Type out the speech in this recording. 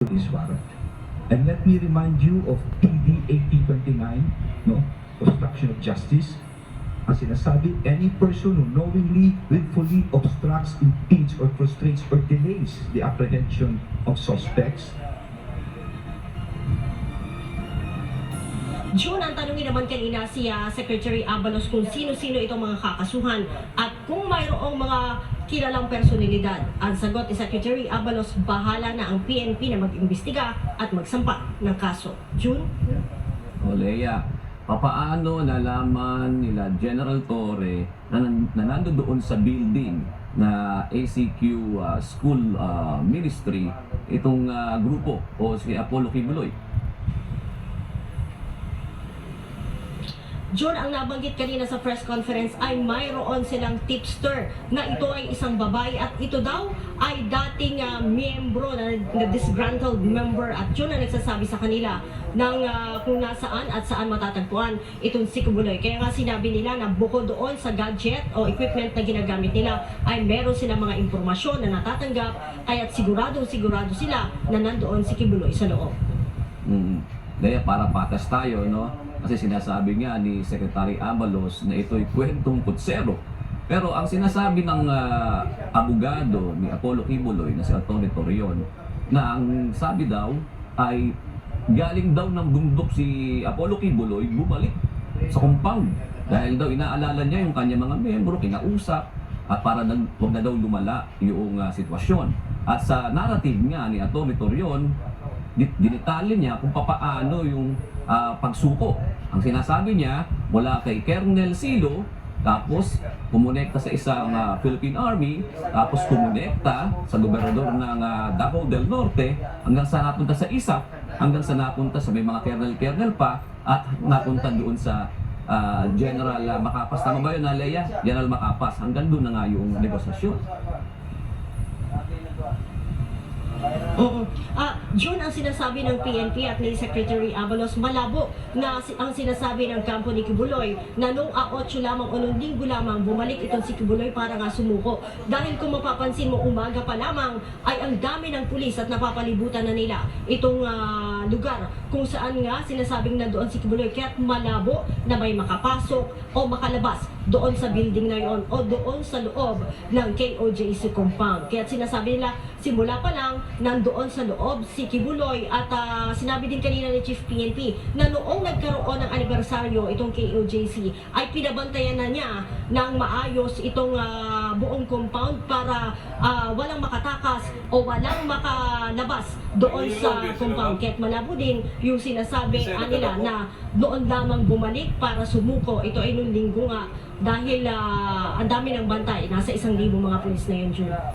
this warrant. And let me remind you of PD 8029, no? Obstruction of justice. Ang sinasabi, any person who knowingly, willfully obstructs, impedes, or frustrates or delays the apprehension of suspects. June, ang tanongin naman kanina si Secretary Abalos kung sino-sino itong mga kakasuhan at kung mayroong mga kilalang personalidad. Ang sagot ni Secretary Abalos, bahala na ang PNP na mag-imbestiga at magsampa ng kaso. June? O Lea, papaano nalaman nila General Torre na nando doon sa building na ACQ School Ministry itong grupo o si Apollo Kibuloy? John, ang nabanggit kanina sa press conference ay mayroon silang tipster na ito ay isang babae at ito daw ay dating miyembro na disgruntled member at yun ang nagsasabi sa kanila ng kung nasaan at saan matatagpuan itong si Kibuloy. Kaya nga sinabi nila na bukod doon sa gadget o equipment na ginagamit nila ay meron silang mga impormasyon na natatanggap kaya't sigurado sila na nandoon si Kibuloy sa loob. Dahil para patas tayo, no? Kasi sinasabi nga ni Secretary Abalos na ito'y kwentong kutsero. Pero ang sinasabi ng abogado ni Apollo Kibuloy na si Atty. Torion, na ang sabi daw ay galing daw ng bundok si Apollo Kibuloy bumalik sa compound. Dahil daw inaalala niya yung kanya mga membro, kinausap, at para huwag na daw lumala yung sitwasyon. At sa narrative nga ni Atty. Torion, dinitalya niya kung papaano yung pagsuko. Ang sinasabi niya, mula kay Colonel Silo, tapos kumonekta sa isang Philippine Army, tapos kumonekta sa gobernador ng Davao del Norte, hanggang sa napunta sa ISAF, hanggang sa napunta sa may mga kernel pa, at napunta doon sa General Macapas. Tama ba yun, Lea? General Macapas. Hanggang doon na nga yung negosasyon. June, ang sinasabi ng PNP at ni Secretary Abalos, malabo na ang sinasabi ng kampo ni Kibuloy na noong 8 lamang o noong linggo lamang bumalik itong si Kibuloy para nga sumuko. Dahil kung mapapansin mo, umaga pa lamang ay ang dami ng pulis at napapalibutan na nila itong lugar kung saan nga sinasabing nandoon si Kibuloy. Kaya't malabo na may makapasok o makalabas doon sa building na yon o doon sa loob ng KOJC compound. Kaya't sinasabi nila, simula pa lang nandoon sa loob si Kibuloy at sinabi din kanina ni Chief PNP na noong nagkaroon ng anibersaryo itong KOJC ay pinabantayan na niya ng maayos itong buong compound para walang makatakas o walang makalabas doon sa compound. Kaya't malabo din yung sinasabi nila na noon lamang bumalik para sumuko. Ito ay nung linggo nga dahil ang dami ng bantay. Nasa 1,000 mga pulis na yun, June.